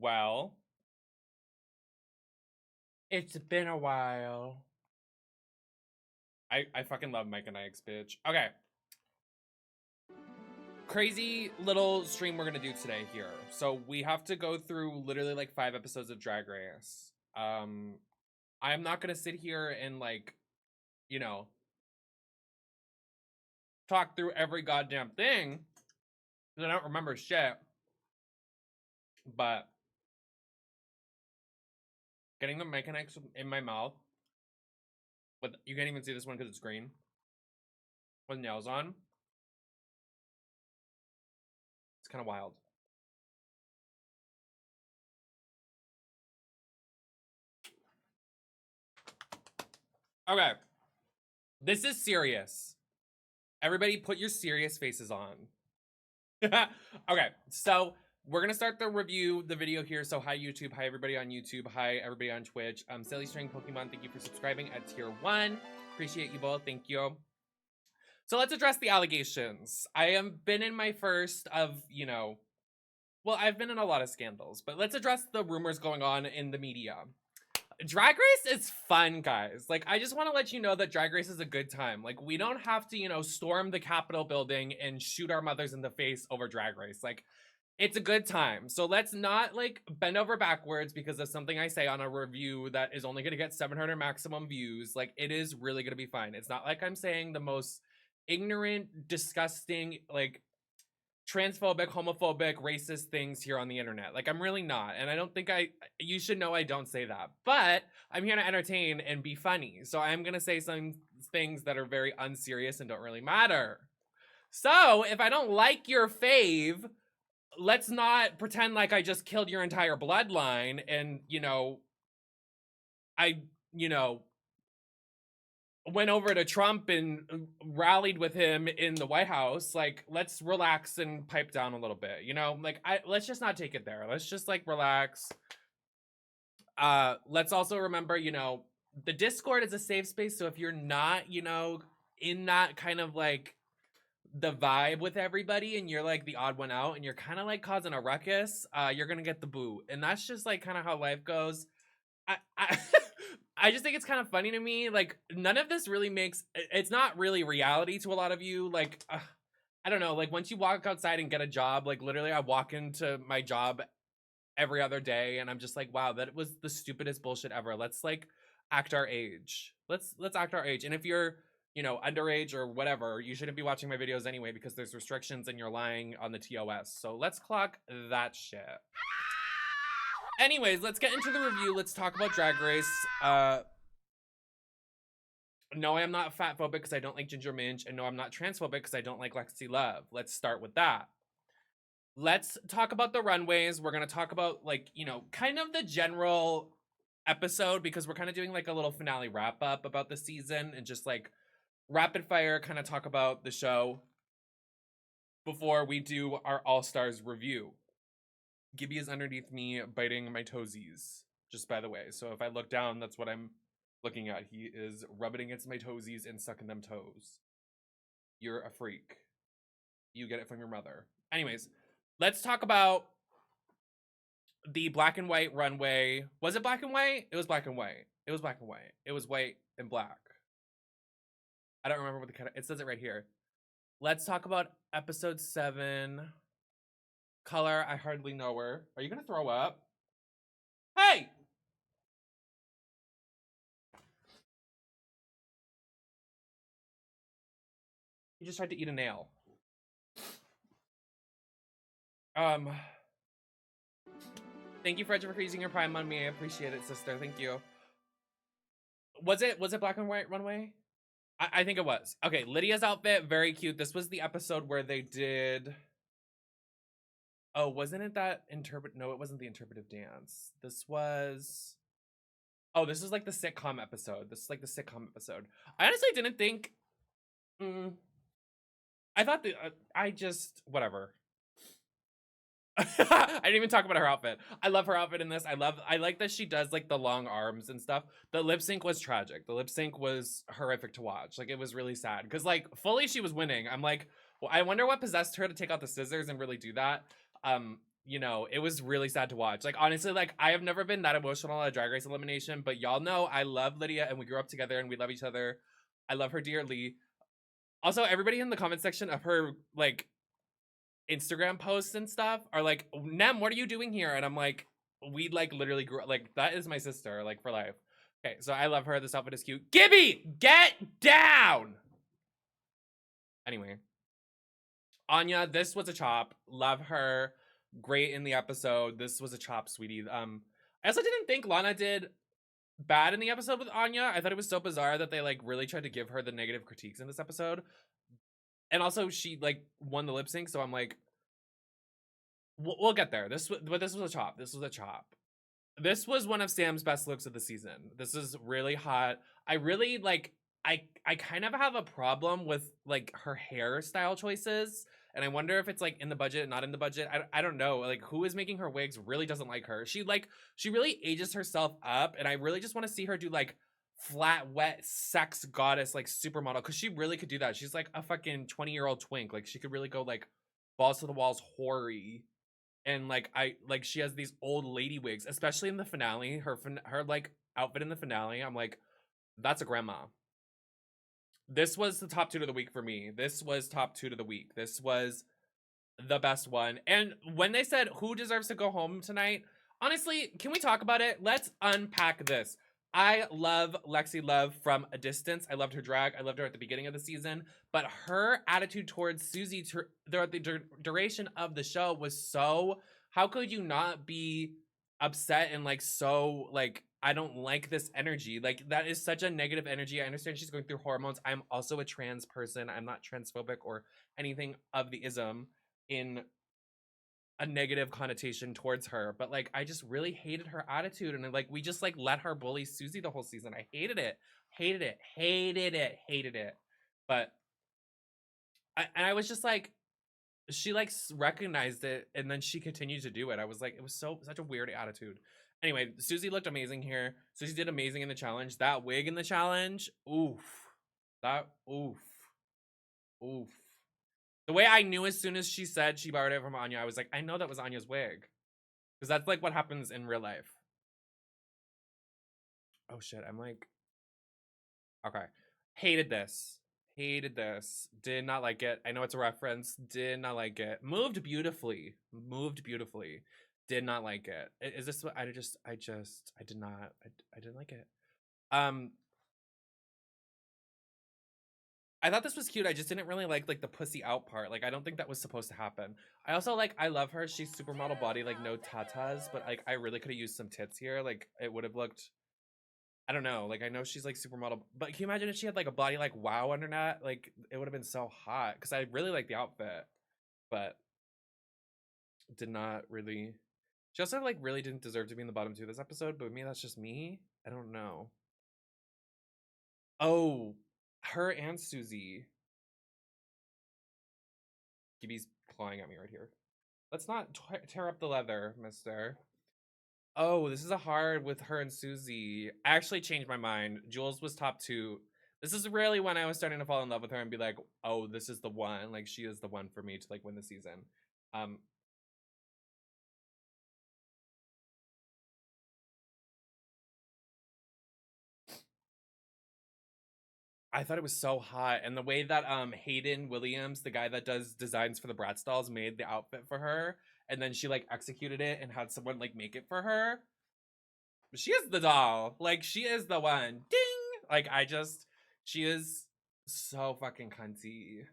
Well, it's been a while. I fucking love Mike and Ike's, bitch. Okay. Crazy little stream we're gonna do today here. So we have to go through literally like 5 episodes of Drag Race. I'm not gonna sit here and like, you know, talk through every goddamn thing because I don't remember shit. But getting the Mike and Ike's in my mouth, but you can't even see this one because it's green, with nails on. It's kind of wild. Okay. This is serious. Everybody put your serious faces on. Okay, so we're gonna start the review, the video here. So hi YouTube, hi everybody on YouTube, hi everybody on Twitch. Silly String Pokemon, thank you for subscribing at tier 1. Appreciate you both, thank you. So let's address the allegations. I have been in my first of, you know, well, I've been in a lot of scandals, but let's address the rumors going on in the media. Drag Race is fun, guys. Like, I just want to let you know that Drag Race is a good time. Like, we don't have to, you know, storm the Capitol building and shoot our mothers in the face over Drag Race. Like, it's a good time. So let's not, like, bend over backwards because of something I say on a review that is only going to get 700 maximum views. Like, it is really going to be fine. It's not like I'm saying the most ignorant, disgusting, like, transphobic, homophobic, racist things here on the internet. Like, I'm really not. And I don't think you should know I don't say that. But I'm here to entertain and be funny. So I'm going to say some things that are very unserious and don't really matter. So if I don't like your fave, let's not pretend like I just killed your entire bloodline and, you know, went over to Trump and rallied with him in the White House. Like, let's relax and pipe down a little bit, you know? Like, let's just not take it there. Let's just, like, relax. Let's also remember, you know, the Discord is a safe space, so if you're not, you know, in that kind of, like, the vibe with everybody and you're, like, the odd one out and you're kind of, like, causing a ruckus, you're gonna get the boot. And that's just, like, kind of how life goes. I just think it's kind of funny to me. Like, none of this really makes, it's not really reality to a lot of you. Like, I don't know, like, once you walk outside and get a job, like, literally I walk into my job every other day and I'm just like, wow, that was the stupidest bullshit ever. Let's, like, act our age. Let's act our age. And if you're, you know, underage or whatever, you shouldn't be watching my videos anyway because there's restrictions and you're lying on the TOS. So let's clock that shit. Anyways, let's get into the review. Let's talk about Drag Race. No, I am not fatphobic because I don't like Ginger Minj, and no, I'm not transphobic because I don't like Lexi Love. Let's start with that. Let's talk about the runways. We're gonna talk about, like, you know, kind of the general episode because we're kind of doing like a little finale wrap up about the season and just like rapid fire kind of talk about the show before we do our All Stars review. Gibby is underneath me biting my toesies, just by the way. So if I look down, that's what I'm looking at. He is rubbing against my toesies and sucking them toes. You're a freak. You get it from your mother. Anyways, let's talk about the black and white runway. Was it black and white? It was black and white. It was black and white. It was white and black. I don't remember what it says it right here. Let's talk about episode 7. Color, I hardly know her. Are you gonna throw up? Hey! You just tried to eat a nail. Thank you, Fred, for using your Prime on me. I appreciate it, sister. Thank you. Was it black and white runway? I think it was. Okay, Lydia's outfit, very cute. This was the episode where they did... Oh, wasn't it that No, it wasn't the interpretive dance. This was... Oh, this is like the sitcom episode. This is like the sitcom episode. I honestly didn't think... I thought that... I just... Whatever. I didn't even talk about her outfit. I love her outfit in this. I like that she does like the long arms and stuff. The lip sync was tragic. The lip sync was horrific to watch. Like, it was really sad because like fully she was winning. I'm like, well, I wonder what possessed her to take out the scissors and really do that. You know, it was really sad to watch. Like, honestly, like, I have never been that emotional at a Drag Race elimination, but y'all know I love Lydia and we grew up together and we love each other. I love her dearly. Also, everybody in the comment section of her like Instagram posts and stuff are like, Nem, what are you doing here? And I'm like, we like literally grew up, like, that is my sister, like, for life. Okay, so I love her. This outfit is cute. Gibby, get down! Anyway. Anya, this was a chop. Love her. Great in the episode. This was a chop, sweetie. I also didn't think Lana did bad in the episode with Anya. I thought it was so bizarre that they like really tried to give her the negative critiques in this episode. And also she like won the lip sync, so I'm like, we'll get there. But this was a chop. This was a chop. This was one of Sam's best looks of the season. This is really hot. I really like, I kind of have a problem with like her hairstyle choices. And I wonder if it's like in the budget, not in the budget. I don't know. Like, who is making her wigs really doesn't like her. She really ages herself up. And I really just want to see her do like flat, wet, sex goddess, like supermodel. Because she really could do that. She's like a fucking 20-year-old twink. Like, she could really go like balls to the walls hoary. And like, she has these old lady wigs, especially in the finale. Her like outfit in the finale. I'm like, that's a grandma. This was the top 2 of the week for me. This was top 2 to the week. This was the best one. And when they said who deserves to go home tonight, honestly, can we talk about it? Let's unpack this. I love Lexi Love from a distance. I loved her drag. I loved her at the beginning of the season. But her attitude towards Susie throughout the duration of the show was so... How could you not be upset and like so like... I don't like this energy. Like, that is such a negative energy. I understand she's going through hormones. I'm also a trans person. I'm not transphobic or anything of the ism in a negative connotation towards her. But like, I just really hated her attitude. And like, we just like let her bully Susie the whole season. I hated it. Hated it. Hated it. Hated it. But I was just like, she like recognized it and then she continued to do it. I was like, it was such a weird attitude. Anyway, Susie looked amazing here. Susie did amazing in the challenge. That wig in the challenge, oof. Oof. The way I knew as soon as she said she borrowed it from Anya, I was like, I know that was Anya's wig. Because that's like what happens in real life. Oh shit, I'm like, okay. Hated this. Hated this. Did not like it. I know it's a reference. Did not like it. Moved beautifully. Moved beautifully. Did not like it. Is this what I did not. I didn't like it. I thought this was cute. I just didn't really like the pussy out part. Like, I don't think that was supposed to happen. I also like, I love her. She's supermodel body, like no tatas, but like I really could have used some tits here. Like, it would have looked, I don't know. Like, I know she's like supermodel, but can you imagine if she had like a body like wow under that? Like, it would have been so hot because I really like the outfit, but did not really. She also like really didn't deserve to be in the bottom 2 this episode, but me, that's just me. I don't know. Oh, her and Susie. Gibby's clawing at me right here. Let's not tear up the leather, mister. Oh, this is a hard with her and Susie. I actually changed my mind. Jules was top 2. This is really when I was starting to fall in love with her and be like, oh, this is the one. Like, she is the one for me to like win the season. I thought it was so hot. And the way that Hayden Williams, the guy that does designs for the Bratz dolls, made the outfit for her, and then she like executed it and had someone like make it for her. She is the doll. Like, she is the one. Ding! Like, she is so fucking cunty.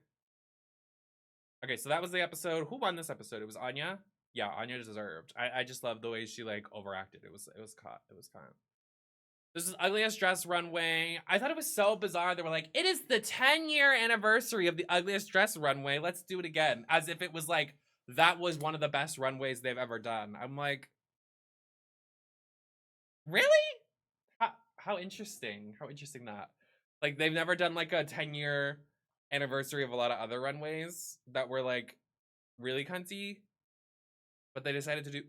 Okay, so that was the episode. Who won this episode? It was Anya? Yeah, Anya deserved. I just love the way she like overacted. It was caught. It was caught. This is Ugliest Dress Runway. I thought it was so bizarre. They were like, it is the 10-year anniversary of the Ugliest Dress Runway. Let's do it again. As if it was like, that was one of the best runways they've ever done. I'm like, really? How interesting. How interesting that. Like, they've never done like a 10-year anniversary of a lot of other runways that were like really cunty. but they decided to do,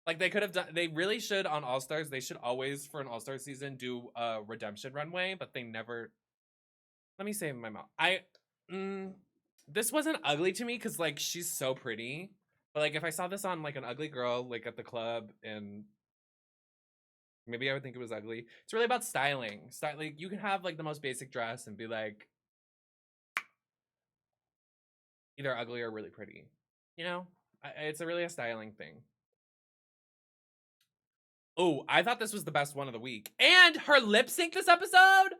like, they could have done, they really should on All Stars, they should always, for an All Star season, do a redemption runway, but they never, let me save my mouth. This wasn't ugly to me because, like, she's so pretty, but, like, if I saw this on, like, an ugly girl, like, at the club, and maybe I would think it was ugly. It's really about styling. Like, you can have, like, the most basic dress and be, like, either ugly or really pretty, you know? It's really a styling thing. Oh, I thought this was the best one of the week. And her lip sync this episode?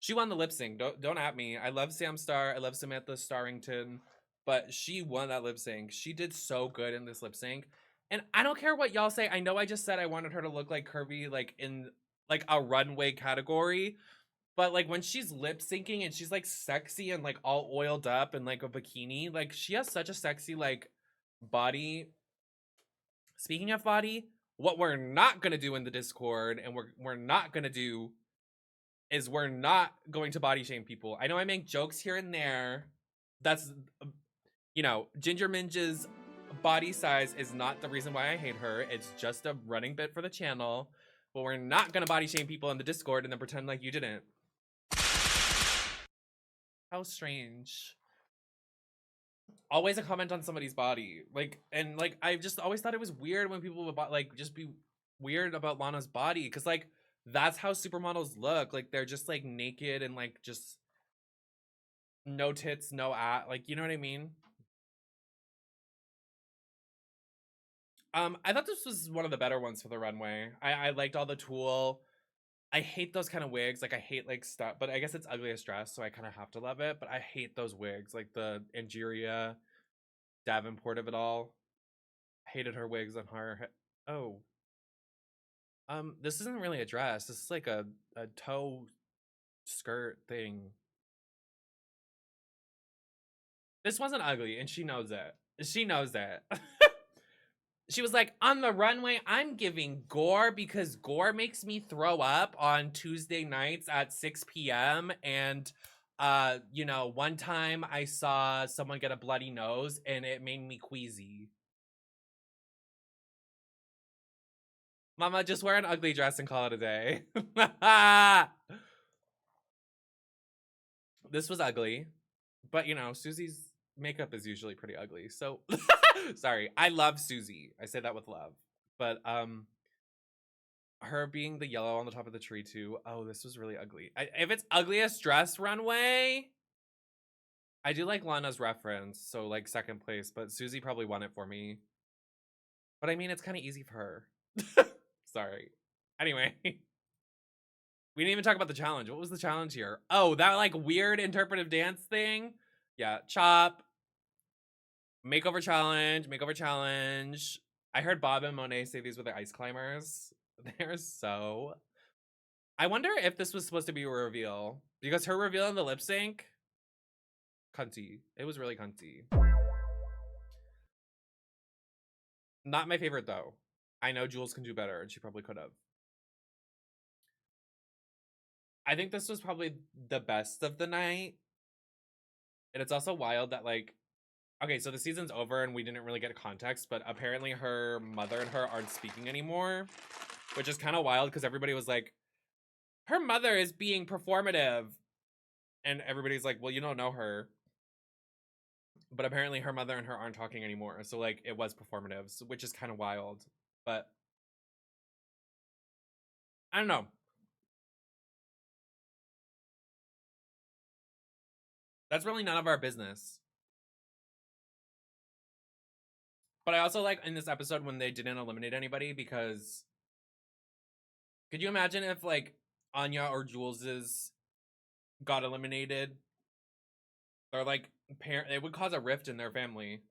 She won the lip sync. Don't at me. I love Sam Star. I love Samantha Starrington. But she won that lip sync. She did so good in this lip sync. And I don't care what y'all say. I know I just said I wanted her to look like curvy, like in like a runway category. But like when she's lip syncing and she's like sexy and like all oiled up and like a bikini, like she has such a sexy like body. Speaking of body, what we're not gonna do in the Discord and we're not gonna do is we're not going to body shame people. I know I make jokes here and there. That's, you know, Ginger Minge's body size is not the reason why I hate her. It's just a running bit for the channel. But we're not gonna body shame people in the Discord and then pretend like you didn't. How strange. Always a comment on somebody's body. Like, and like, I just always thought it was weird when people would like just be weird about Lana's body. Cause like, that's how supermodels look. Like, they're just like naked and like just no tits, no ass. Like, you know what I mean? I thought this was one of the better ones for the runway. I liked all the tulle. I hate those kind of wigs. Like, I hate like stuff, but I guess it's Ugliest dress, so I kind of have to love it. But I hate those wigs, like the Angeria Davenport of it all. Hated her wigs on her. Oh, this isn't really a dress. This is like a toe skirt thing. This wasn't ugly, and she knows it. She knows it. She was like, on the runway, I'm giving gore because gore makes me throw up on Tuesday nights at 6 p.m. And, you know, one time I saw someone get a bloody nose and it made me queasy. Mama, just wear an ugly dress and call it a day. This was ugly, but, you know, Susie's makeup is usually pretty ugly. So, sorry. I love Susie. I say that with love. But, her being the yellow on the top of the tree too. Oh, this was really ugly. If it's Ugliest dress runway, I do like Lana's reference, so like second place, but Susie probably won it for me. But I mean, it's kind of easy for her. Sorry. Anyway, we didn't even talk about the challenge. What was the challenge here? Oh, that like weird interpretive dance thing. Yeah, chop. Makeover challenge. Makeover challenge. I heard Bob and Monet say these were the ice climbers. They're so. I wonder if this was supposed to be a reveal because her reveal in the lip sync, cunty. It was really cunty. Not my favorite though. I know Jules can do better, and she probably could have. I think this was probably the best of the night. And it's also wild that like, okay, so the season's over and we didn't really get context, but apparently her mother and her aren't speaking anymore, which is kind of wild because everybody was like, her mother is being performative. And everybody's like, well, you don't know her. But apparently her mother and her aren't talking anymore. So like it was performative, which is kind of wild. But I don't know. That's really none of our business. But I also like in this episode when they didn't eliminate anybody because could you imagine if like Anya or Jules's got eliminated? Or like it would cause a rift in their family.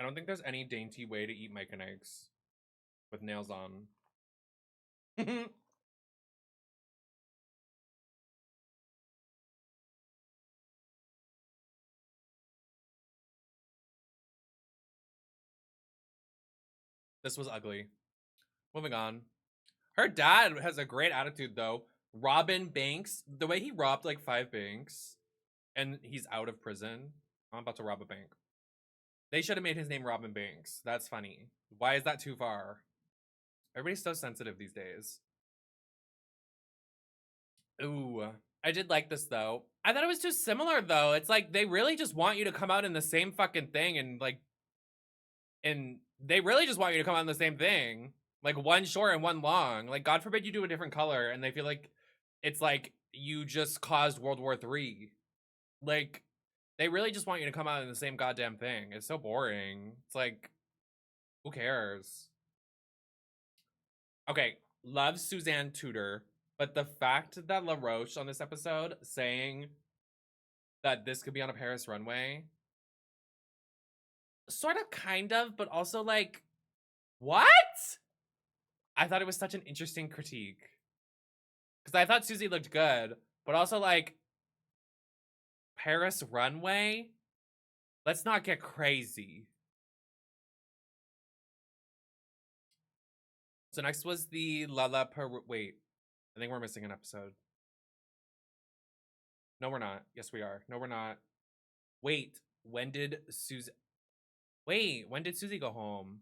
I don't think there's any dainty way to eat Mike and eggs with nails on. This was ugly. Moving on. Her dad has a great attitude though. Robin Banks, the way he robbed like 5 banks and he's out of prison. I'm about to rob a bank. They should have made his name Robin Banks. That's funny. Why is that too far? Everybody's so sensitive these days. Ooh, I did like this though. I thought it was too similar though. It's like they really just want you to come out in the same fucking thing and they really just want you to come out in the same thing. Like one short and one long. Like God forbid you do a different color and they feel like it's like you just caused World War III. Like they really just want you to come out in the same goddamn thing. It's so boring. It's like, who cares? Okay, love Suzanne Tudor, but the fact that LaRoche on this episode saying that this could be on a Paris runway, sort of, kind of, but also like, what? I thought it was such an interesting critique. Because I thought Susie looked good, but also like, Paris runway? Let's not get crazy. So next was the LaLaPaRuza. Wait, I think we're missing an episode. No, we're not. Yes, we are. No, we're not. Wait, when did Susie... Wait, when did Susie go home?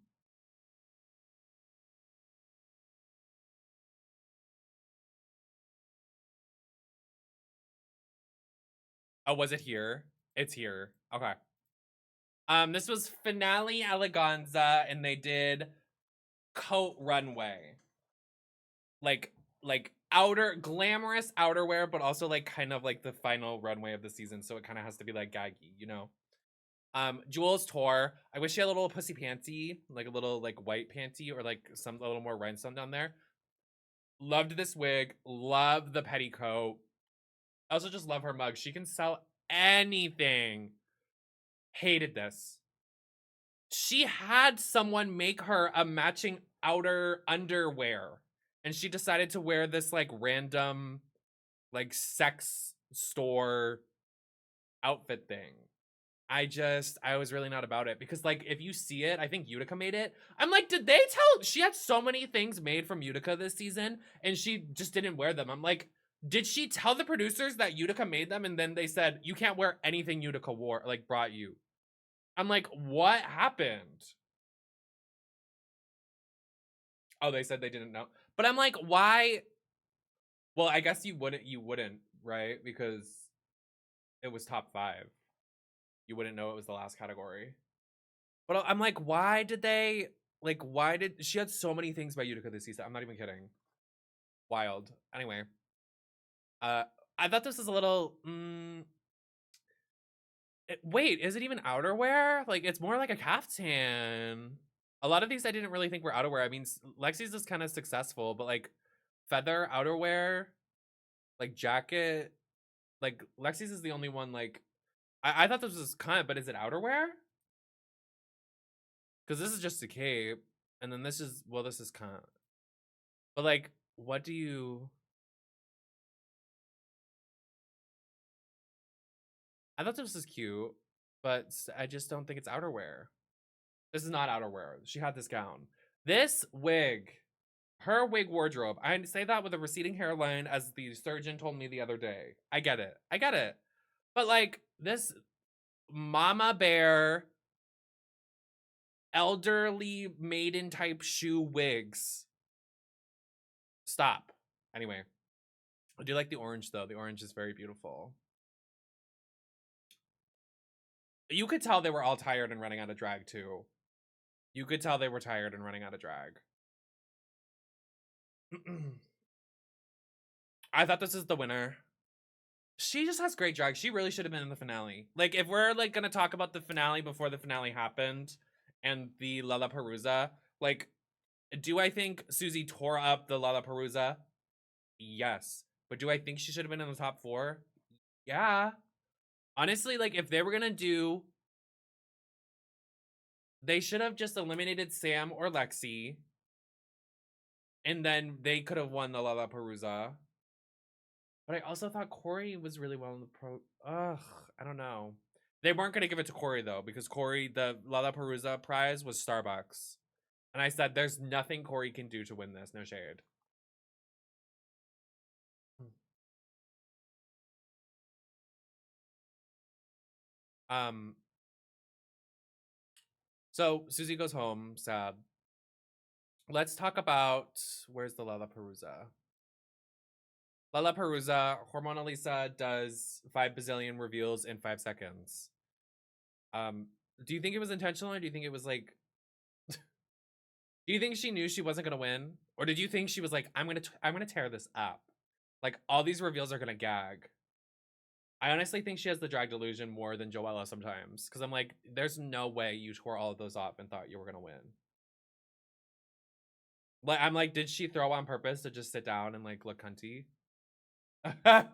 Oh, was it here? It's here. Okay. This was finale eleganza, and they did coat runway. Like outer glamorous outerwear, but also like kind of like the final runway of the season, so it kind of has to be like gaggy, you know. Jules tore. I wish she had a little pussy panty, like a little like white panty or like a little more rhinestone down there. Loved this wig. Love the petticoat. I also just love her mug. She can sell anything. Hated this. She had someone make her a matching outer underwear, and she decided to wear this like random like sex store outfit thing. I was really not about it because like if you see it, I think Utica made it. I'm like, did they tell? She had so many things made from Utica this season and she just didn't wear them. I'm like, did she tell the producers that Utica made them and then they said you can't wear anything Utica wore, like brought you? I'm like, what happened? Oh, they said they didn't know. But I'm like, why? Well, I guess you wouldn't, right? Because it was top 5. You wouldn't know it was the last category. But I'm like, why did they, like, why did, she had so many things by Utica this season. I'm not even kidding. Wild. Anyway. I thought this was a little, wait, is it even outerwear? Like, it's more like a caftan. A lot of these I didn't really think were outerwear. I mean, Lexi's is kind of successful, but like, feather outerwear, like jacket, like Lexi's is the only one, like, I thought this was kind of, but is it outerwear? Because this is just a cape, and then this is, well, this is kind of, but like, what do you, I thought this was cute, but I just don't think it's outerwear. This is not outerwear. She had this gown. This wig, her wig wardrobe, I say that with a receding hairline as the surgeon told me the other day. I get it. I get it. But like, this mama bear, elderly maiden type shoe wigs. Stop. Anyway, I do like the orange though. The orange is very beautiful. You could tell they were all tired and running out of drag too. You could tell they were tired and running out of drag. I thought this is the winner. She just has great drag. She really should have been in the finale. Like, if we're like gonna talk about the finale before the finale happened and the LaLaPaRuza, like, do I think Susie tore up the LaLaPaRuza? Yes. But do I think she should have been in the top 4? Yeah. Honestly, like, if they were gonna do, they should have just eliminated Sam or Lexi, and then they could have won the LaLaPaRuza. But I also thought Corey was really well in the pro. Ugh, I don't know. They weren't gonna give it to Corey though, because Corey, the LaLaPaRuza prize was Starbucks. And I said, there's nothing Corey can do to win this. No shade. So Susie goes home, sad. Let's talk about, where's the LaLaPaRuza? LaLaPaRuza, Hormona Lisa does 5 bazillion reveals in 5 seconds. Do you think it was intentional, or do you think it was like, do you think she knew she wasn't gonna win? Or did you think she was like, I'm gonna tear this up? Like, all these reveals are gonna gag. I honestly think she has the drag delusion more than Joella sometimes. Because I'm like, there's no way you tore all of those off and thought you were gonna win. Like, I'm like, did she throw on purpose to just sit down and like look cunty? No,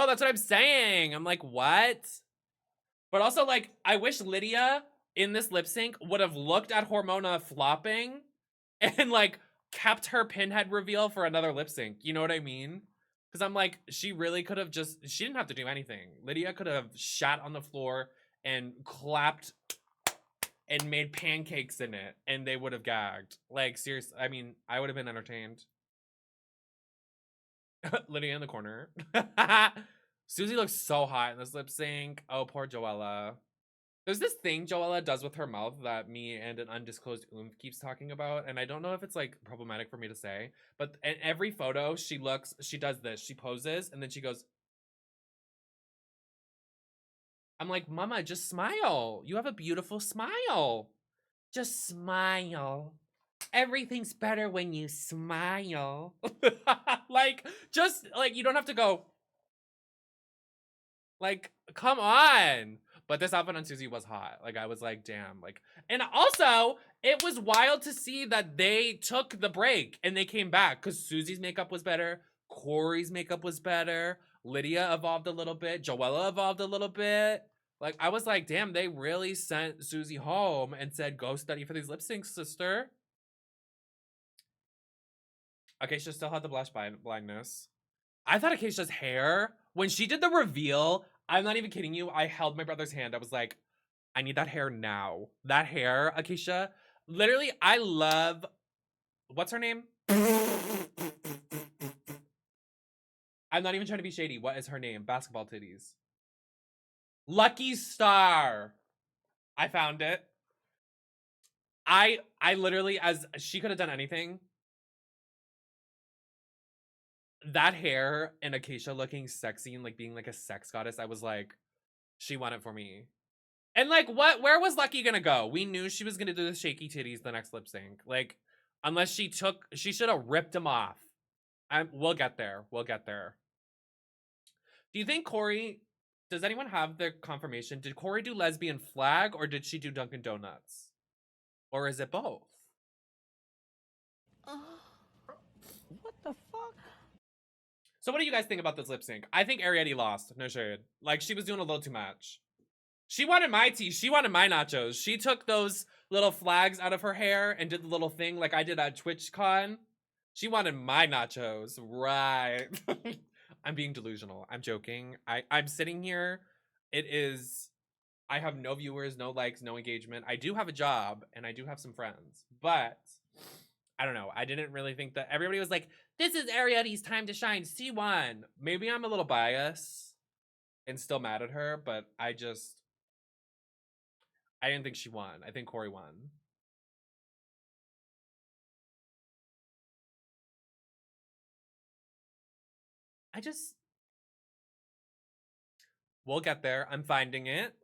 that's what I'm saying. I'm like, what? But also, like, I wish Lydia in this lip sync would have looked at Hormona flopping and like kept her pinhead reveal for another lip sync. You know what I mean? Because I'm like, she really could have just, she didn't have to do anything. Lydia could have shat on the floor and clapped and made pancakes in it, and they would have gagged. Like, seriously, I mean, I would have been entertained. Lydia in the corner. Susie looks so hot in this lip sync. Oh, poor Joella. There's this thing Joella does with her mouth that me and an undisclosed oomph keeps talking about, and I don't know if it's like problematic for me to say, but in every photo she does this. She poses and then she goes. I'm like, Mama, just smile. You have a beautiful smile. Just smile. Everything's better when you smile. Like, just like, you don't have to go. Like, come on. But this outfit on Susie was hot. Like, I was like, damn. Like, and also, it was wild to see that they took the break and they came back because Susie's makeup was better. Corey's makeup was better. Lydia evolved a little bit. Joella evolved a little bit. Like, I was like, damn, they really sent Susie home and said, go study for these lip syncs, sister. Acacia still had the blush blindness. I thought Acacia's hair, when she did the reveal, I'm not even kidding you, I held my brother's hand. I was like, I need that hair now. That hair, Acacia. Literally, I love, what's her name? I'm not even trying to be shady. What is her name? Basketball titties. Lucky Star. I found it. I literally, as she could have done anything. That hair and Acacia looking sexy and like being like a sex goddess, I was like, she won it for me. And like, where was Lucky gonna go? We knew she was gonna do the shaky titties the next lip sync. Like, unless she should have ripped them off. We'll get there. We'll get there. Do you think Corey, does anyone have the confirmation? Did Corey do lesbian flag or did she do Dunkin' Donuts? Or is it both? What the fuck? So what do you guys think about this lip sync? I think Ariete lost. No shade. Like, she was doing a little too much. She wanted my tea. She wanted my nachos. She took those little flags out of her hair and did the little thing like I did at TwitchCon. She wanted my nachos. Right. I'm being delusional. I'm joking. I'm sitting here. I have no viewers, no likes, no engagement. I do have a job and I do have some friends. But I don't know. I didn't really think that everybody was like, this is Ariete's time to shine. She won. Maybe I'm a little biased and still mad at her, but I didn't think she won. I think Corey won. We'll get there. I'm finding it.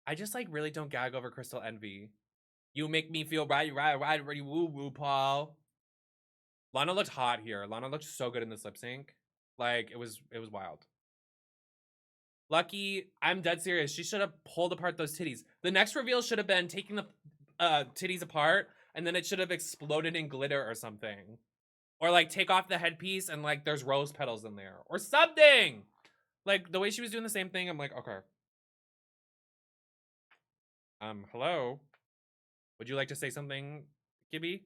I just like really don't gag over Crystal Envy. You make me feel right, woo, Paul. Lana looked hot here. Lana looked so good in this lip sync. Like, it was wild. Lucky, I'm dead serious. She should have pulled apart those titties. The next reveal should have been taking the titties apart, and then it should have exploded in glitter or something. Or like take off the headpiece and like there's rose petals in there. Or something! Like, the way she was doing the same thing, I'm like, okay. Hello? Would you like to say something, Gibby?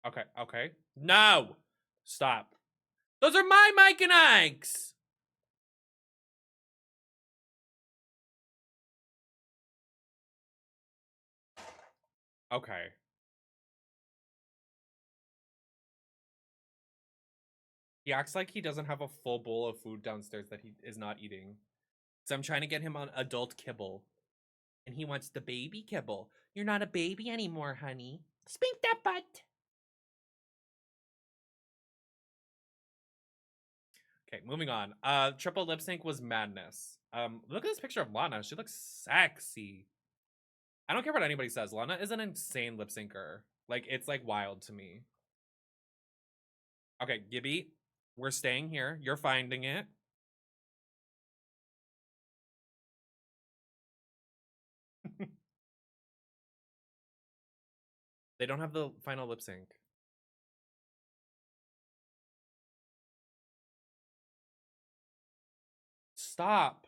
Okay. No! Stop. Those are my Mike and Ike's! Okay. He acts like he doesn't have a full bowl of food downstairs that he is not eating. So I'm trying to get him on adult kibble. And he wants the baby kibble. You're not a baby anymore, honey. Spink that butt. Okay, moving on. Triple lip sync was madness. Look at this picture of Lana. She looks sexy. I don't care what anybody says. Lana is an insane lip syncer. Like, it's like wild to me. Okay, Gibby, we're staying here. You're finding it. They don't have the final lip sync. Stop.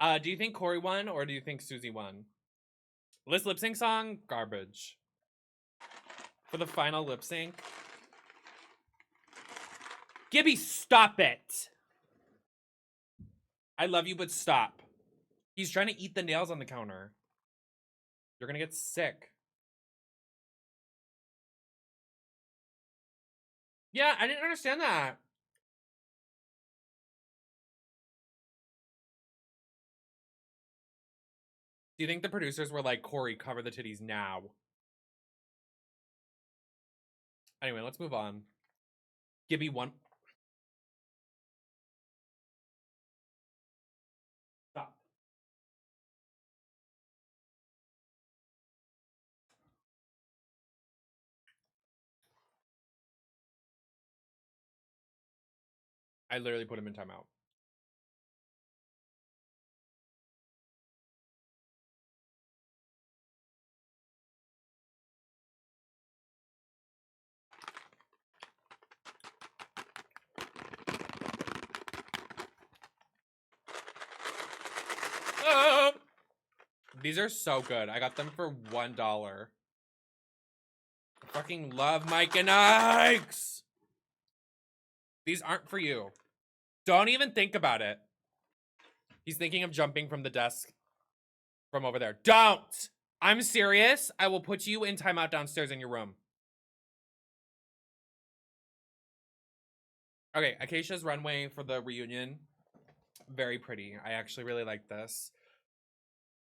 Do you think Corey won or do you think Susie won? This lip sync song, garbage. For the final lip sync. Gibby, stop it. I love you, but stop. He's trying to eat the nails on the counter. You're gonna get sick. Yeah, I didn't understand that. Do you think the producers were like, Corey, cover the titties now? Anyway, let's move on. Gibby one. Stop. I literally put him in timeout. Oh! These are so good. I got them for $1. I fucking love Mike and Ike's. These aren't for you. Don't even think about it. He's thinking of jumping from the desk from over there. Don't! I'm serious. I will put you in timeout downstairs in your room. Okay, Acacia's runway for the reunion. Very pretty. I actually really like this.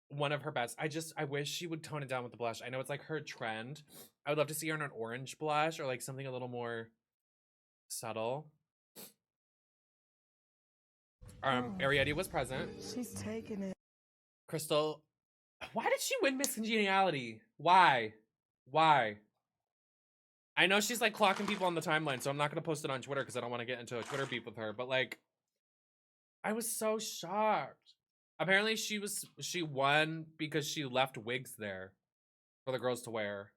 One of her best. I wish she would tone it down with the blush. I know it's like her trend. I would love to see her in an orange blush or like something a little more subtle. Ariete was present. She's taking it. Crystal, why did she win Miss Congeniality? Why? Why? I know she's like clocking people on the timeline, so I'm not gonna post it on Twitter because I don't want to get into a Twitter beef with her. But like, I was so shocked. Apparently, she won because she left wigs there for the girls to wear.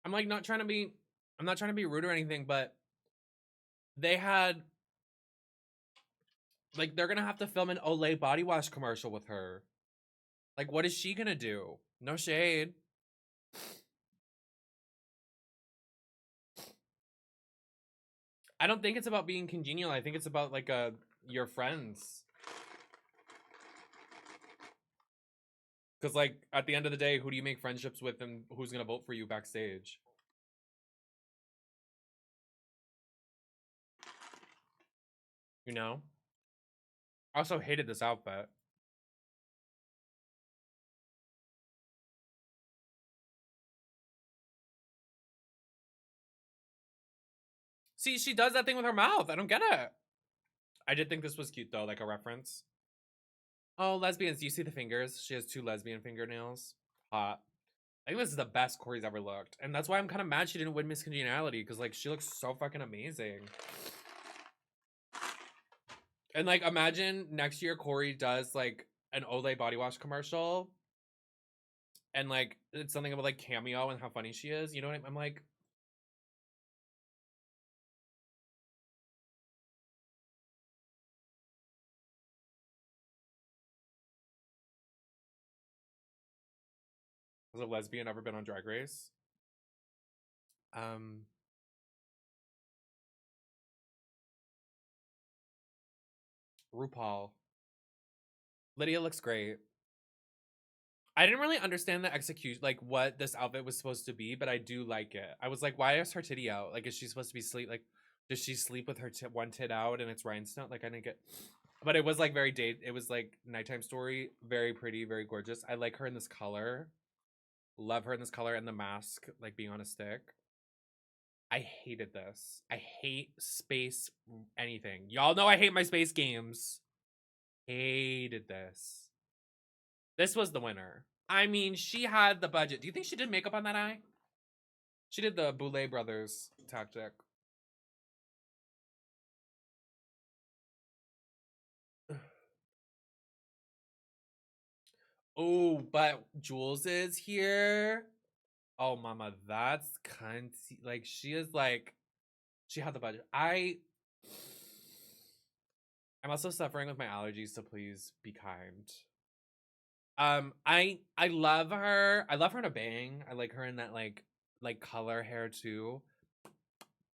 I'm like not trying to be. I'm not trying to be rude or anything, but they had like they're gonna have to film an Olay body wash commercial with her. Like, what is she gonna do? No shade. I don't think it's about being congenial. I think it's about like your friends. Because like at the end of the day, who do you make friendships with and who's gonna vote for you backstage? You know? I also hated this outfit. See, she does that thing with her mouth. I don't get it. I did think this was cute though, like a reference. Oh, lesbians, do you see the fingers? She has 2 lesbian fingernails. Hot. I think this is the best Corey's ever looked. And that's why I'm kind of mad she didn't win Miss Congeniality, because like she looks so fucking amazing. And like imagine next year Corey does like an Olay body wash commercial. And like it's something about like cameo and how funny she is. You know what I'm like? Has a lesbian ever been on Drag Race? RuPaul. Lydia looks great. I didn't really understand the execution, like what this outfit was supposed to be, but I do like it. I was like, why is her titty out? Like, is she supposed to be sleep? Like, does she sleep with her one tit out and it's rhinestone? Like, I didn't get. But it was like very date. It was like nighttime story. Very pretty, very gorgeous. I like her in this color. Love her in this color and the mask, like being on a stick. I hated this. I hate space anything. Y'all know I hate my space games. Hated this. This was the winner. I mean, she had the budget. Do you think she did makeup on that eye? She did the Boulet Brothers tactic. Oh, but Jules is here. Oh, mama, that's cunty. Like, she is like, she had the budget. I'm also suffering with my allergies, so please be kind. I love her. I love her in a bang. I like her in that like color hair too.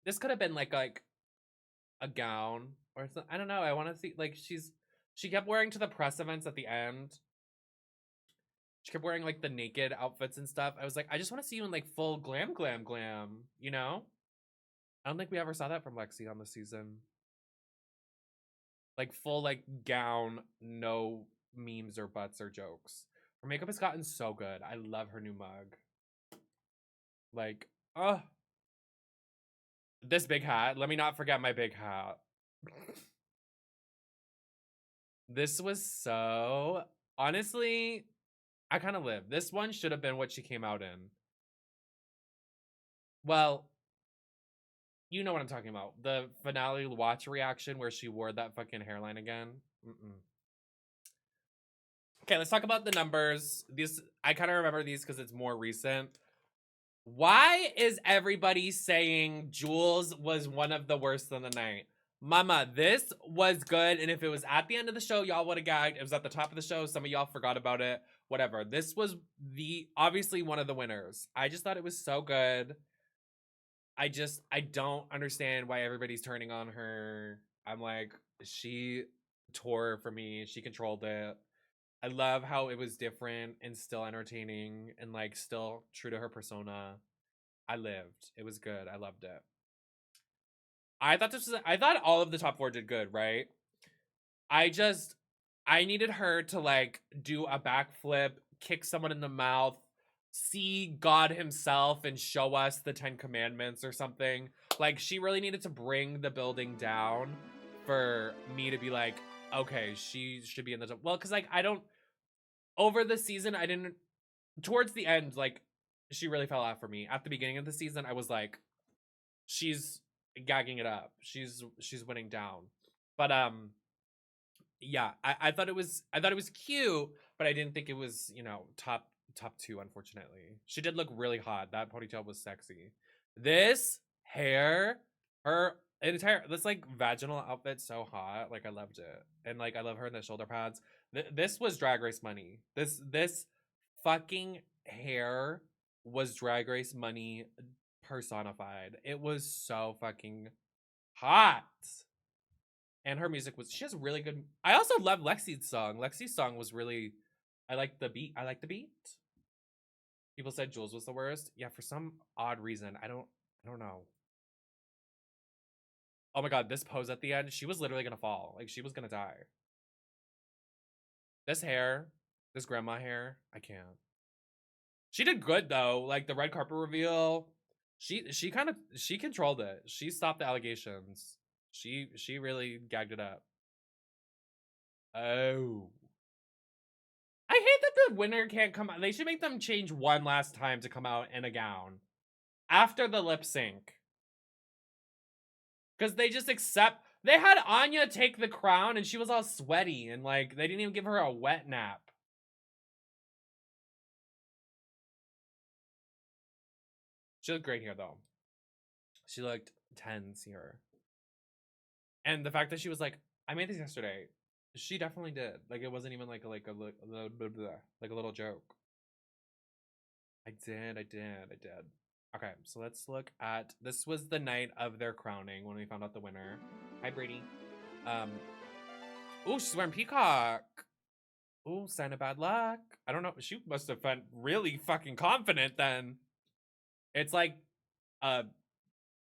This could have been like a gown or something. I don't know. I want to see like she kept wearing to the press events at the end. She kept wearing like the naked outfits and stuff. I was like, I just want to see you in like full glam, you know? I don't think we ever saw that from Lexi on the season. Like full like gown, no memes or butts or jokes. Her makeup has gotten so good. I love her new mug. Like, oh, this big hat. Let me not forget my big hat. This was so, honestly, I kind of live. This one should have been what she came out in. Well, you know what I'm talking about. The finale watch reaction where she wore that fucking hairline again. Okay, let's talk about the numbers. These, I kind of remember these because it's more recent. Why is everybody saying Jules was one of the worst of the night? Mama, this was good, and if it was at the end of the show, y'all would have gagged. It was at the top of the show. Some of y'all forgot about it. Whatever. This was obviously one of the winners. I just thought it was so good. I don't understand why everybody's turning on her. I'm like, she tore for me. She controlled it. I love how it was different and still entertaining and like still true to her persona. I lived. It was good. I loved it. I thought all of the top four did good, right? I needed her to like do a backflip, kick someone in the mouth, see God himself and show us the 10 commandments or something. Like she really needed to bring the building down for me to be like, okay, she should be in the top. Well, cause like over the season, towards the end, like she really fell out for me. At the beginning of the season, I was like, she's gagging it up. She's winning down. But yeah, I thought it was cute, but I didn't think it was, top two, unfortunately. She did look really hot. That ponytail was sexy. This hair, her entire this like vaginal outfit so hot. Like I loved it. And like I love her in the shoulder pads. This was Drag Race money. This fucking hair was Drag Race money personified. It was so fucking hot. And her music was, she has really good. I also love Lexi's song. Lexi's song was really, I like the beat. People said Jules was the worst. Yeah, for some odd reason. I don't know. Oh my god, this pose at the end, she was literally gonna fall. Like she was gonna die. This hair, this grandma hair, I can't. She did good though. Like the red carpet reveal, she controlled it. She stopped the allegations. She really gagged it up. Oh. I hate that the winner can't come out. They should make them change one last time to come out in a gown. After the lip sync. Because they just accept. They had Anya take the crown and she was all sweaty and like they didn't even give her a wet nap. She looked great here though. She looked tense here. And the fact that she was like, I made this yesterday. She definitely did. Like it wasn't even like a little joke. I did. Okay, so let's look at, this was the night of their crowning when we found out the winner. Hi, Brady. Oh, she's wearing peacock. Oh, sign of bad luck. I don't know. She must have been really fucking confident then. It's like a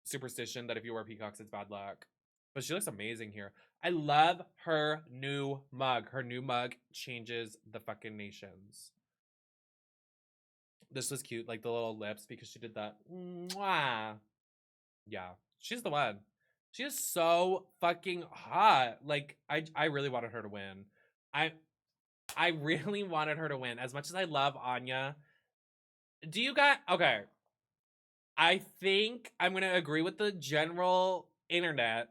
superstition that if you wear peacocks, it's bad luck. But she looks amazing here. I love her new mug. Her new mug changes the fucking nations. This was cute, like the little lips, because she did that. Mwah. Yeah, she's the one. She is so fucking hot. Like, I really wanted her to win. I really wanted her to win. As much as I love Anya. Do you guys... Okay. I think I'm going to agree with the general internet.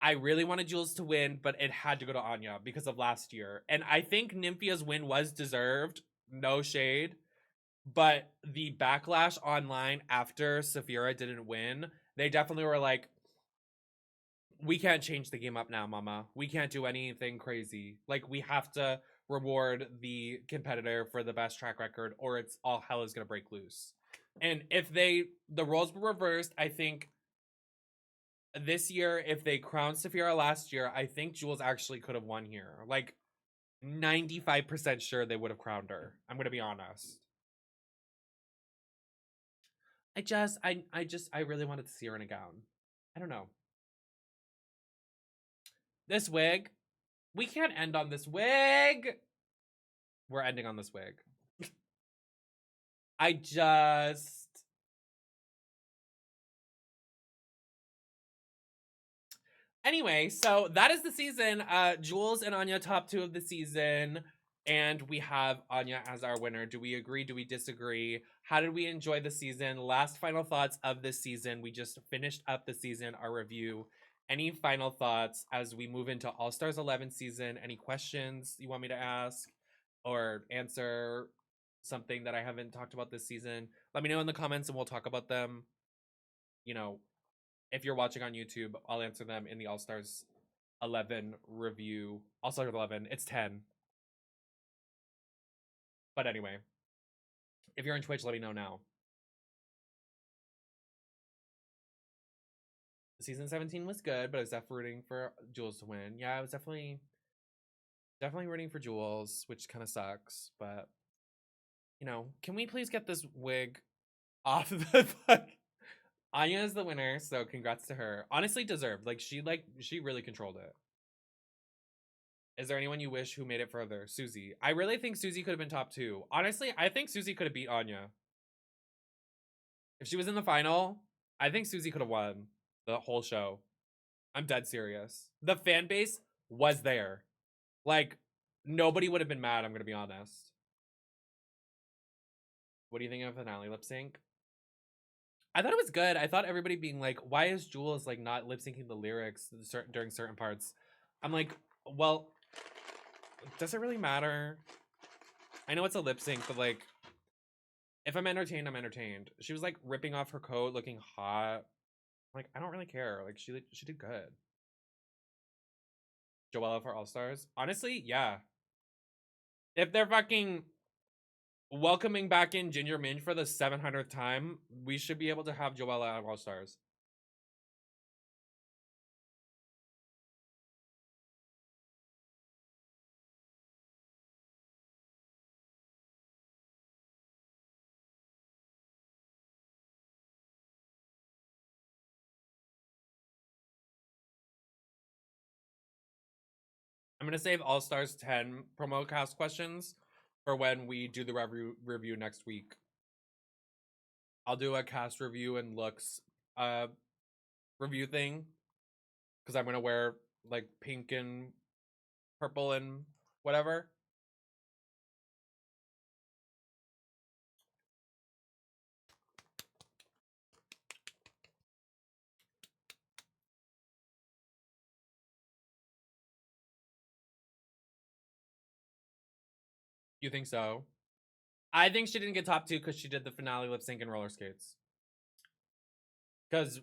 I really wanted Jules to win, but it had to go to Anya because of last year. And I think Nymphia's win was deserved. No shade. But the backlash online after Saphira didn't win, they definitely were like, we can't change the game up now, mama. We can't do anything crazy. Like, we have to reward the competitor for the best track record, or it's all hell is gonna break loose. And if the roles were reversed, I think this year, if they crowned Saphira last year, I think Jules actually could have won here. Like, 95% sure they would have crowned her. I'm gonna be honest. I really wanted to see her in a gown. I don't know. This wig. We can't end on this wig. We're ending on this wig. I just... Anyway, so that is the season. Jules and Anya, top 2 of the season. And we have Anya as our winner. Do we agree? Do we disagree? How did we enjoy the season? Last final thoughts of this season. We just finished up the season, our review. Any final thoughts as we move into All Stars 11 season? Any questions you want me to ask or answer? Something that I haven't talked about this season? Let me know in the comments and we'll talk about them. You know, if you're watching on YouTube, I'll answer them in the All Stars 11 review. All Stars 11, it's 10. But anyway, if you're on Twitch, let me know now. Season 17 was good, but I was definitely rooting for Jules to win. Yeah, I was definitely rooting for Jules, which kind of sucks. But, you know, can we please get this wig off the fuck? Anya is the winner, so congrats to her. Honestly deserved. Like, she really controlled it. Is there anyone you wish who made it further? Susie. I really think Susie could have been top 2. Honestly, I think Susie could have beat Anya. If she was in the final, I think Susie could have won the whole show. I'm dead serious. The fan base was there. Like, nobody would have been mad, I'm gonna be honest. What do you think of finale lip sync? I thought it was good. I thought everybody being like, why is Jules like not lip syncing the lyrics during certain parts? I'm like, well, does it really matter? I know it's a lip sync, but like, if I'm entertained, I'm entertained. She was like ripping off her coat, looking hot. Like, I don't really care. Like, she did good. Joella for All Stars? Honestly, yeah. If they're fucking welcoming back in Ginger Minj for the 700th time, we should be able to have Joella at All Stars. I'm gonna save All Stars 10 promo cast questions for when we do the review next week. I'll do a cast review and looks review thing because I'm gonna wear like pink and purple and whatever. You think so? I think she didn't get top 2 because she did the finale lip sync and roller skates. Because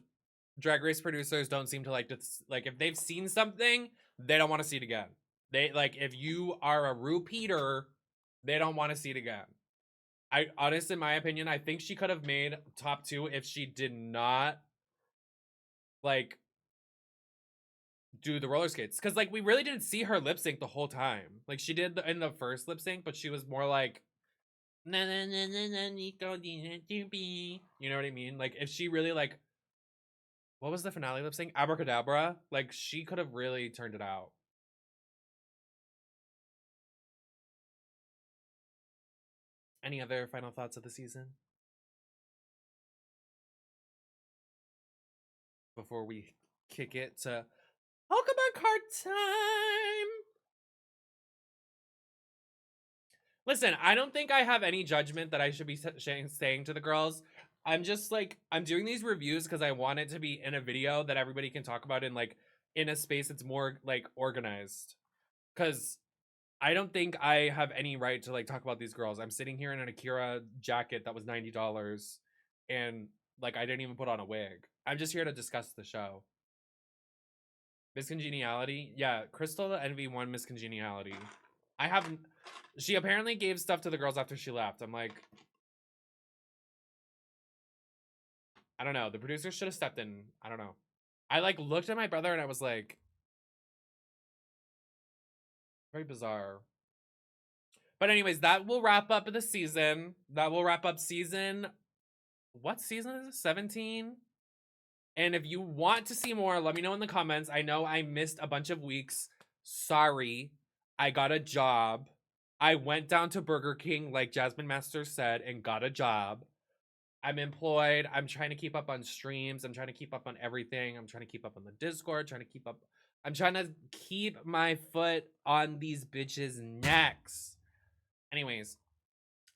Drag Race producers don't seem to like if they've seen something, they don't want to see it again. They like, if you are a repeater, they don't want to see it again. I honestly, in my opinion, I think she could have made top 2 if she did not like do the roller skates, because like we really didn't see her lip sync the whole time. Like she did in the first lip sync, but she was more like na na na na na Nico to be. You know what I mean? Like if she really like, what was the finale lip sync? Abracadabra. Like she could have really turned it out. Any other final thoughts of the season before we kick it to Pokemon card time? Listen, I don't think I have any judgment that I should be saying to the girls. I'm just like, I'm doing these reviews because I want it to be in a video that everybody can talk about in like in a space that's more like organized. Because I don't think I have any right to like talk about these girls. I'm sitting here in an Akira jacket that was $90 and like I didn't even put on a wig. I'm just here to discuss the show. Miss Congeniality? Yeah, Crystal the Envy won Miss Congeniality. I haven't. She apparently gave stuff to the girls after she left. I'm like, I don't know. The producers should have stepped in. I don't know. I like looked at my brother and I was like, very bizarre. But anyways, that will wrap up the season. That will wrap up season. What season is it? 17? And if you want to see more, let me know in the comments. I know I missed a bunch of weeks. Sorry. I got a job. I went down to Burger King, like Jasmine Masters said, and got a job. I'm employed. I'm trying to keep up on streams. I'm trying to keep up on everything. I'm trying to keep up on the Discord, trying to keep up. I'm trying to keep my foot on these bitches' necks. Anyways,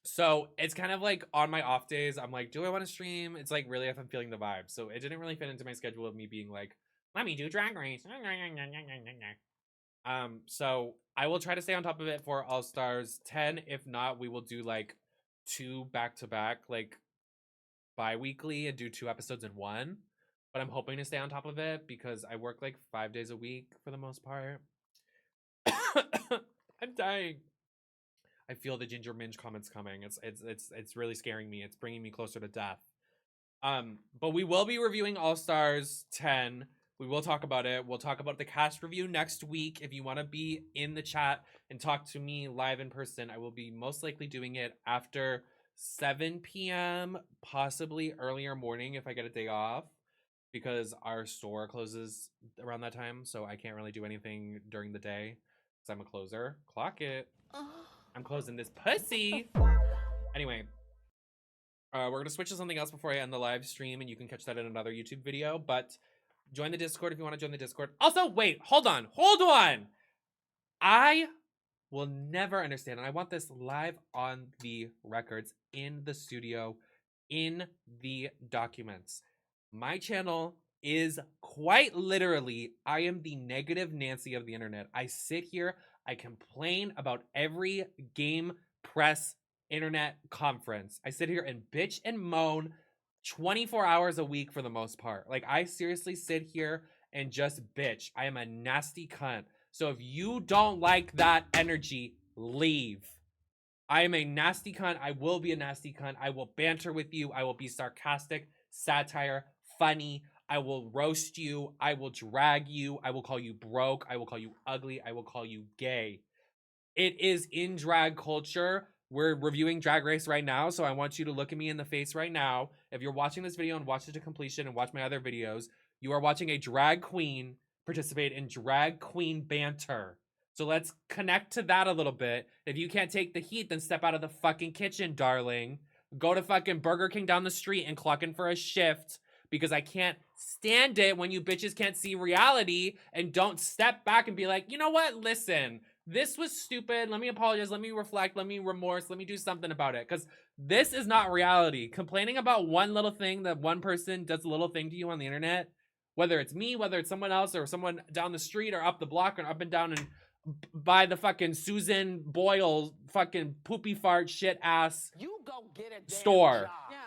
so it's kind of like on my off days, I'm like, do I want to stream? It's like really if I'm feeling the vibe. So it didn't really fit into my schedule of me being like, let me do Drag Race. So I will try to stay on top of it for All Stars 10. If not, we will do like 2 back-to-back, like bi-weekly and do 2 episodes in one. But I'm hoping to stay on top of it because I work like 5 days a week for the most part. I'm dying. I feel the Ginger Minge comments coming. It's really scaring me. It's bringing me closer to death. But we will be reviewing All Stars 10. We will talk about it. We'll talk about the cast review next week. If you want to be in the chat and talk to me live in person, I will be most likely doing it after 7 p.m., possibly earlier morning if I get a day off, because our store closes around that time, so I can't really do anything during the day because I'm a closer. Clock it. I'm closing this pussy. Anyway, we're going to switch to something else before I end the live stream, and you can catch that in another YouTube video, but join the Discord if you want to join the Discord. Also, wait, hold on. I will never understand, and I want this live on the records, in the studio, in the documents. My channel is quite literally, I am the negative Nancy of the internet. I sit here, I complain about every game press internet conference. I sit here and bitch and moan 24 hours a week for the most part. Like, I seriously sit here and just bitch. I am a nasty cunt. So if you don't like that energy, leave. I am a nasty cunt. I will be a nasty cunt. I will banter with you. I will be sarcastic, satire, funny. I will roast you. I will drag you. I will call you broke. I will call you ugly. I will call you gay. It is in drag culture. We're reviewing Drag Race right now, so I want you to look at me in the face right now. If you're watching this video and watch it to completion and watch my other videos, you are watching a drag queen participate in drag queen banter. So let's connect to that a little bit. If you can't take the heat, then step out of the fucking kitchen, darling. Go to fucking Burger King down the street and clock in for a shift, because I can't stand it when you bitches can't see reality and don't step back and be like, you know what? Listen, this was stupid. Let me apologize. Let me reflect. Let me remorse. Let me do something about it. Because this is not reality. Complaining about one little thing that one person does a little thing to you on the internet, whether it's me, whether it's someone else, or someone down the street or up the block or up and down and by the fucking Susan Boyle fucking poopy fart shit ass You go get a damn store. job. Yeah.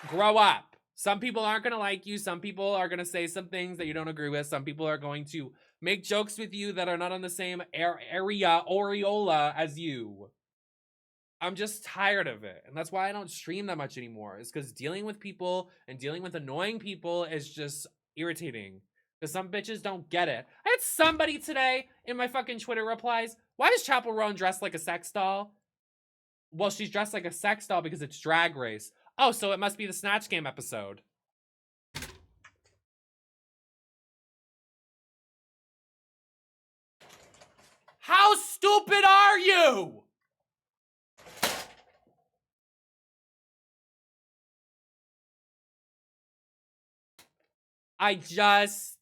Grow up. Some people aren't going to like you. Some people are going to say some things that you don't agree with. Some people are going to make jokes with you that are not on the same area, aureola as you. I'm just tired of it. And that's why I don't stream that much anymore. Is because dealing with people and dealing with annoying people is just irritating. Because some bitches don't get it. I had somebody today in my fucking Twitter replies, why is Chapel Roan dressed like a sex doll? Well, she's dressed like a sex doll because it's Drag Race. Oh, so it must be the Snatch Game episode. How stupid are you? I just...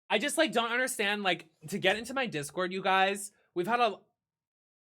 I just like don't understand, like, to get into my Discord, you guys, we've had a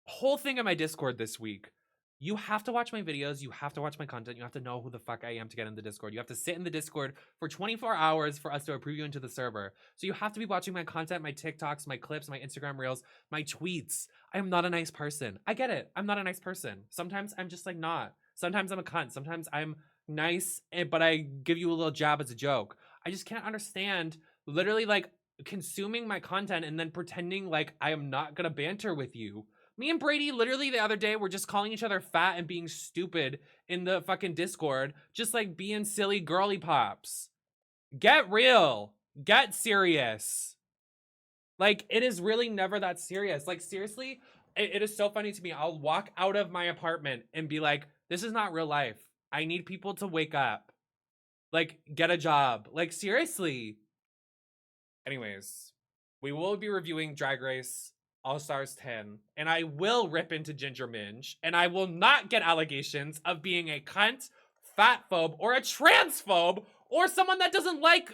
whole thing in my Discord this week. You have to watch my videos, you have to watch my content, you have to know who the fuck I am to get in the Discord. You have to sit in the Discord for 24 hours for us to approve you into the server. So you have to be watching my content, my TikToks, my clips, my Instagram reels, my tweets. I am not a nice person. I get it. I'm not a nice person. Sometimes I'm just like not. Sometimes I'm a cunt. Sometimes I'm nice, but I give you a little jab as a joke. I just can't understand literally like consuming my content and then pretending like I am not gonna banter with you. Me and Brady literally the other day were just calling each other fat and being stupid in the fucking Discord, just like being silly girly pops. Get real. Get serious. Like, it is really never that serious. Like, seriously, it is so funny to me. I'll walk out of my apartment and be like, this is not real life. I need people to wake up. Like, get a job. Like, seriously. Anyways, we will be reviewing Drag Race All Stars 10, and I will rip into Ginger Minge, and I will not get allegations of being a cunt, fatphobe, or a transphobe, or someone that doesn't like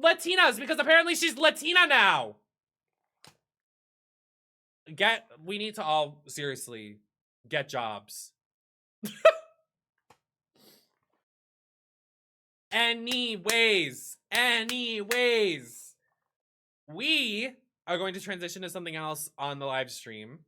Latinas, because apparently she's Latina now. We need to all, seriously, get jobs. Anyways, we are going to transition to something else on the live stream.